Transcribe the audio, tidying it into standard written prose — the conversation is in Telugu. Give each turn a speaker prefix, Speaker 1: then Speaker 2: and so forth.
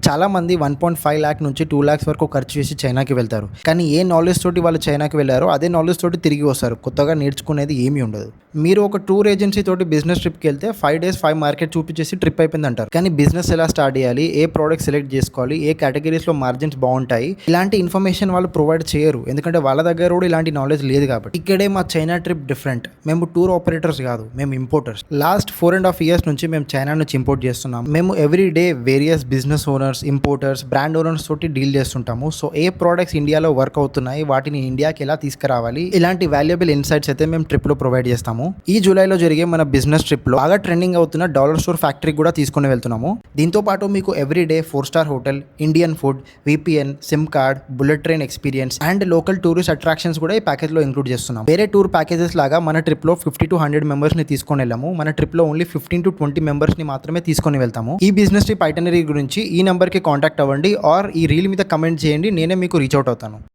Speaker 1: చాలామంది 1.5 లాక్ నుంచి 2 లాక్స్ వరకు ఖర్చు చేసి చైనాకి వెళ్తారు. కానీ ఏ నాలెడ్జ్ తోటి వాళ్ళు చైనాకి వెళ్ళారో అదే నాలెడ్జ్ తోటి తిరిగి వస్తారు. కొత్తగా నేర్చుకునేది ఏమీ ఉండదు. మీరు ఒక టూర్ ఏజెన్సీ తోటి బిజినెస్ ట్రిప్కి వెళ్తే 5 days 5 మార్కెట్ చూపించేసి ట్రిప్ అయిపోయింది అంటారు. కానీ బిజినెస్ ఎలా స్టార్ట్ చేయాలి, ఏ ప్రోడక్ట్ సెలెక్ట్ చేసుకోవాలి, ఏ కేటగిరీస్లో మార్జిన్స్ బాగుంటాయి, ఇలాంటి ఇన్ఫర్మేషన్ వాళ్ళు ప్రొవైడ్ చేయరు. ఎందుకంటే వాళ్ళ దగ్గర కూడా ఇలాంటి నాలెడ్జ్ లేదు కాబట్టి. ఇక్కడే మా చైనా ట్రిప్ డిఫరెంట్. మేము టూర్ ఆపరేటర్స్ కాదు, మేము ఇంపోర్టర్స్. లాస్ట్ 4.5 years నుంచి మేము చైనా నుంచి ఇంపోర్ట్ చేస్తున్నాం. మేము every day various business owners, importers, brand owners తోటి డీల్ చేస్తుంటాము. సో ఏ ప్రోడక్ట్స్ ఇండియాలో వర్క్ అవుతున్నాయి, వాటిని ఇండియాకి ఎలా తీసుకురావాలి, ఇలాంటి వాల్యుబుల్ ఇన్సైట్స్ అయితే మేము ట్రిప్లో ప్రొవైడ్ చేస్తాము. ఈ జూలైలో జరిగే మన బిజినెస్ ట్రిప్లో బాగా ట్రెండింగ్ అవుతున్న డాలర్ స్టోర్ ఫ్యాక్టరీ కూడా తీసుకుని వెళ్తున్నాము. దీంతో పాటు మీకు every day 4-star hotel, Indian food, VPN, SIM card, bullet train experience and local tourist attractions కూడా ఈ ప్యాకేజ్లో ఇంక్లూడ్ చేస్తున్నాం. వేరే టూర్ ప్యాకేజెస్ లాగా మన ట్రిప్లో 50 to 100 మెంబర్స్ని తీసుకొని వెళ్ళాము. మన ట్రిప్లో ఓన్లీ 15 to 20 మెంబర్స్ని మాత్రమే తీసుకొని వెళ్తాము. ఈ బిజినెస్ ట్రిప్ ఐటనరీ గురించి ఈ నెంబర్కి కాంటాక్ట్ అవ్వండి ఆర్ ఈ రీల్ మీద కమెంట్ చేయండి, నేనే మీకు రీచ్ అవుట్ అవుతాను.